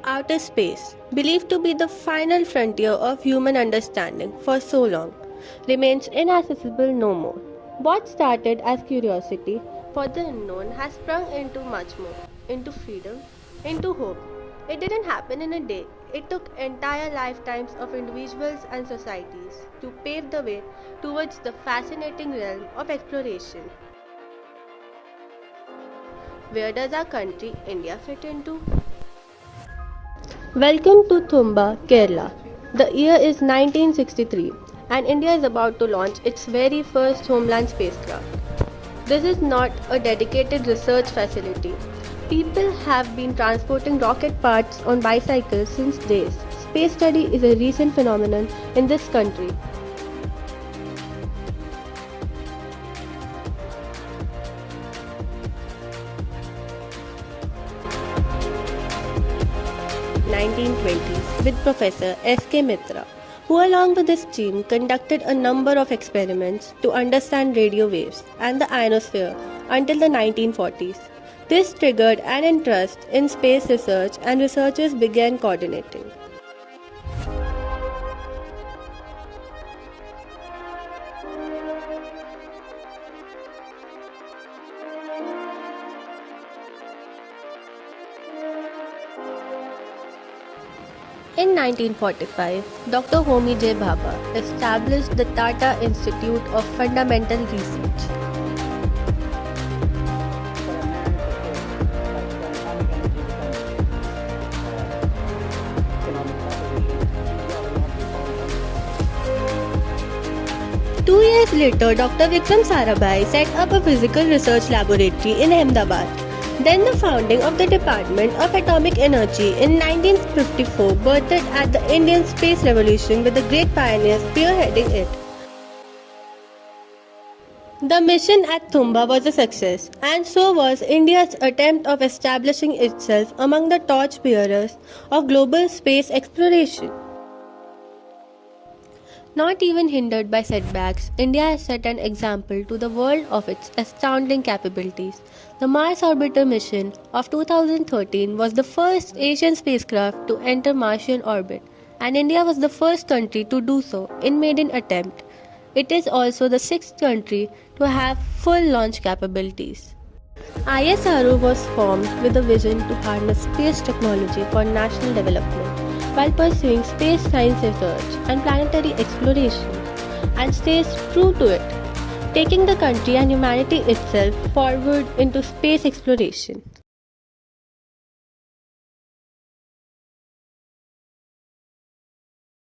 Outer space, believed to be the final frontier of human understanding for so long, remains inaccessible no more. What started as curiosity for the unknown has sprung into much more, into freedom, into hope. It didn't happen in a day. It took entire lifetimes of individuals and societies to pave the way towards the fascinating realm of exploration. Where does our country, India, fit into? Welcome to Thumba, Kerala. The year is 1963 and India is about to launch its very first homeland spacecraft. This is not a dedicated research facility. People have been transporting rocket parts on bicycles since days. Space study is a recent phenomenon in this country. 1920s with Professor S.K. Mitra, who along with his team conducted a number of experiments to understand radio waves and the ionosphere until the 1940s. This triggered an interest in space research and researchers began coordinating. In 1945, Dr. Homi J. Bhabha established the Tata Institute of Fundamental Research. Two years later, Dr. Vikram Sarabhai set up a physical research laboratory in Ahmedabad. Then the founding of the Department of Atomic Energy in 1954 birthed at the Indian space revolution with the great pioneers spearheading it. The mission at Thumba was a success, and so was India's attempt of establishing itself among the torchbearers of global space exploration. Not even hindered by setbacks, India has set an example to the world of its astounding capabilities. The Mars Orbiter mission of 2013 was the first Asian spacecraft to enter Martian orbit, and India was the first country to do so in maiden attempt. It is also the sixth country to have full launch capabilities. ISRO was formed with a vision to harness space technology for national development while pursuing space science research and planetary exploration, and stays true to it, taking the country and humanity itself forward into space exploration.